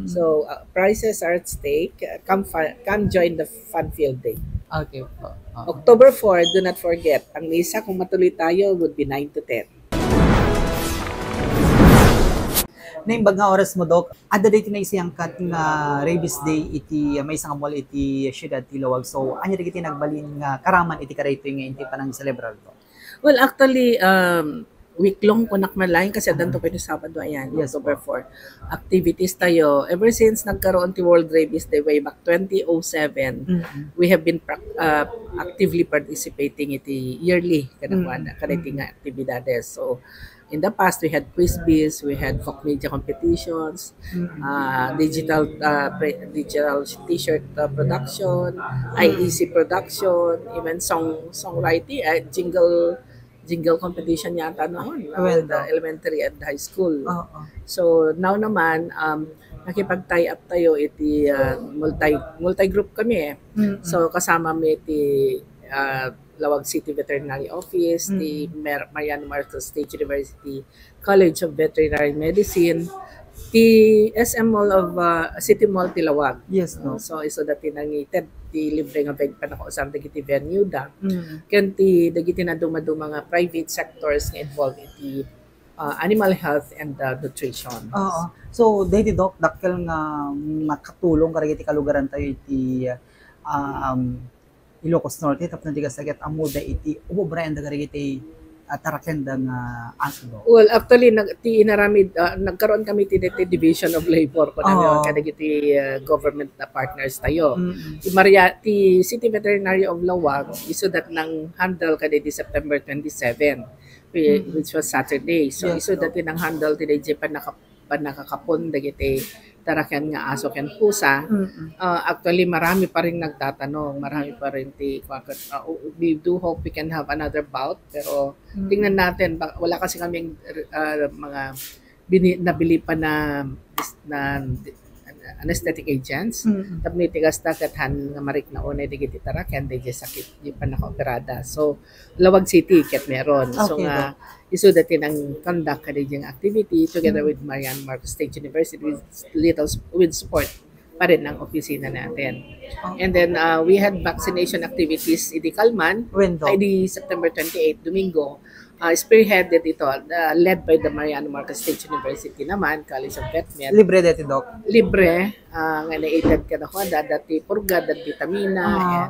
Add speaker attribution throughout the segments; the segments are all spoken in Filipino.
Speaker 1: So prizes are at stake. Come join the fun field day.
Speaker 2: Okay po.
Speaker 1: October 4, do not forget, ang misa kung matuloy tayo would be 9 to 10.
Speaker 2: Naimbag nga oras mo, Dok. Ada dito na isang kat nga Rabies Day iti may isang mall iti siyudad ti Lawag. So, anya dito nagbalin nga karaman iti karayto nga iti panang celebrar to.
Speaker 1: Well, actually, week-long ko nakmalain kasi danto pwede Sabado ayan,
Speaker 2: Yes,
Speaker 1: October 4. Activities tayo. Ever since nagkaroon ti World Rabies Day way back 2007, we have been actively participating iti yearly kada nga aktibidades. So, in the past, we had quiz bees, we had folk media competitions, digital T-shirt production, IEC production, even songwriting, jingle competition yata noon with the elementary and high school. So now naman, nakipag-tie up tayo iti multi-group kami eh. So kasama mi iti Lawag City Veterinary Office, the Mariano Marcos State University College of Veterinary Medicine, the SM Mall of City Mall Tilawag.
Speaker 2: Yes, no.
Speaker 1: So iso dati nangited ti libre nga bag panakausam dagiti venue da. Ken ti dagiti na dumaduma nga private sectors nga involved iti animal health and nutrition.
Speaker 2: Oo. So, dahil Doc, dakkel nga makatulong karagiti kalugaran tayo iti Ilocos Norte tapos natigasagat amuda iti ubobrayan da karagiti tarakenda nga aso.
Speaker 1: Well, actually nagkaroon kami ti Division of Labor ko na kadagiti government na partners tayo. Ti City Veterinary of Lawag iso that nang handle kaditi September 27 which was Saturday. So iso dati nang handle ti panakakapon dagiti tarakan nga aso ken pusa. Actually marami pa rin nagtatanong, marami pa rin we do hope we can have another bout pero tingnan natin wala kasi kaming mga nabili pa na anesthetic agents. Tapos tigas takathan nga marik na unay digiti tarakan digiti sakit di pa nakaoperada. So Lawag City ket meron. So nga iso dati ng conduct kadijing activity together with Mariano Marcos State University with support pa rin ng opisina natin. And then we had vaccination activities iti Calman di September 28 Domingo. Spearheaded ito, led by the Mariano Marcos State University naman, College of Vetmed.
Speaker 2: Libre dati, Doc?
Speaker 1: Libre. Nga na-aided ka na ko, dati purga, dati vitamina.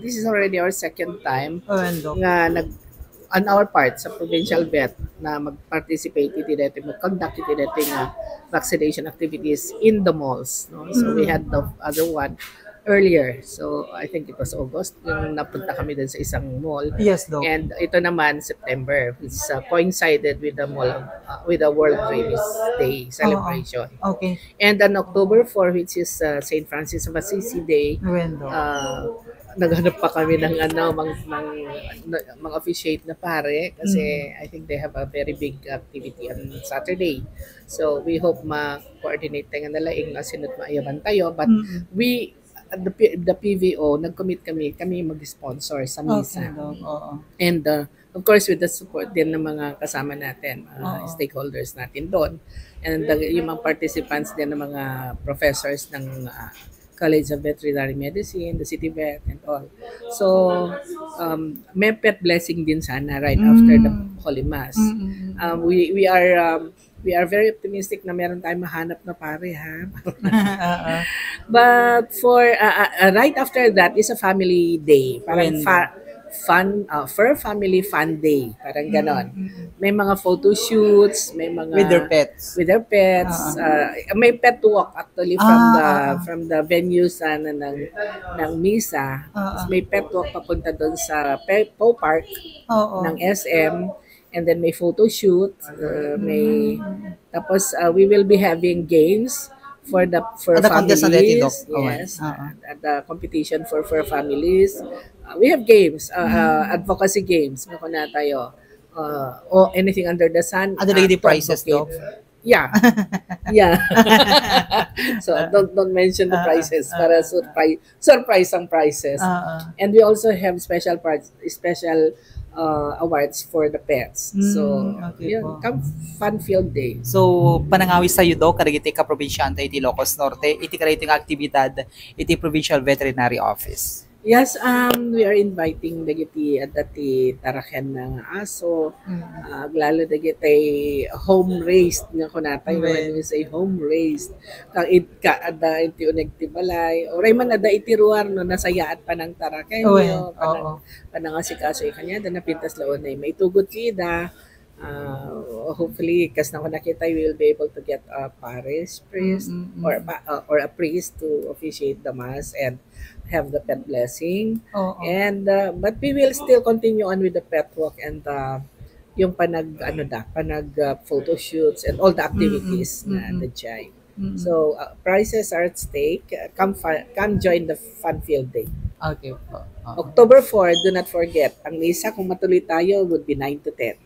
Speaker 1: This is already our second time nga on our part sa provincial vet na mag-participate iti dati, mag-conduct iti dati nga vaccination activities in the malls. No? So we had the other one earlier. So, I think it was August yung napunta kami din sa isang mall.
Speaker 2: Yes, Doc.
Speaker 1: And ito naman, September, which coincided with the mall, with the World Rabies Day celebration.
Speaker 2: Okay.
Speaker 1: And on October 4, which is St. Francis of Assisi Day, naghanap pa kami ng mga officiate na pare kasi I think they have a very big activity on Saturday. So, we hope ma-coordinate tayo nga nalaing na sinut maayaban tayo. But the PVO, nag-commit kami mag-sponsor sa misa. And of course, with the support din ng mga kasama natin, stakeholders natin doon. And yung mga participants din ng mga professors ng College of Veterinary Medicine, the City Vet, and all. So, may pet blessing din sana right after the Holy Mass. We are very optimistic na meron tayong mahanap na pare, ha? But for right after that is a family day. Parang fur family fun day. Parang ganon. May mga photo shoots, may mga
Speaker 2: with their pets.
Speaker 1: May pet walk actually from the venues ng misa. May pet walk papunta doon sa Paw Park ng SM. And then may photo shoot, tapos we will be having games for families. Yes, the competition for families. We have games, advocacy games. Ako na tayo. Anything under the sun.
Speaker 2: Ano lady prizes, Doc?
Speaker 1: Yeah. Yeah. So don't mention the prices para surprise ang prices. And we also have special awards for the pets. So,
Speaker 2: okay
Speaker 1: yun,
Speaker 2: po.
Speaker 1: come fun field day.
Speaker 2: So, panangawis sa'yo, Dok, kadagiti ka probinsyanta iti Ilocos Norte, iti karayting aktibidad, iti Provincial Veterinary Office.
Speaker 1: Yes, we are inviting dagiti at dati taraken ng aso, lalo dagiti home raised nga kunatay when we say home raised kang ka ada iti uneg ti balay oray man ada iti ruar no nasayaat pa ng taraken yo panangasikaso kanya da napintas laon ay maitugot sida. Hopefully kas na ko nakita we will be able to get a parish priest or a priest to officiate the mass and have the pet blessing. And but we will still continue on with the pet walk and yung panag photo shoots and all the activities na nandiyan. So prizes are at stake. Come join the fun field day.
Speaker 2: Okay po.
Speaker 1: October 4, do not forget. Ang misa kung matuloy tayo would be 9 to 10.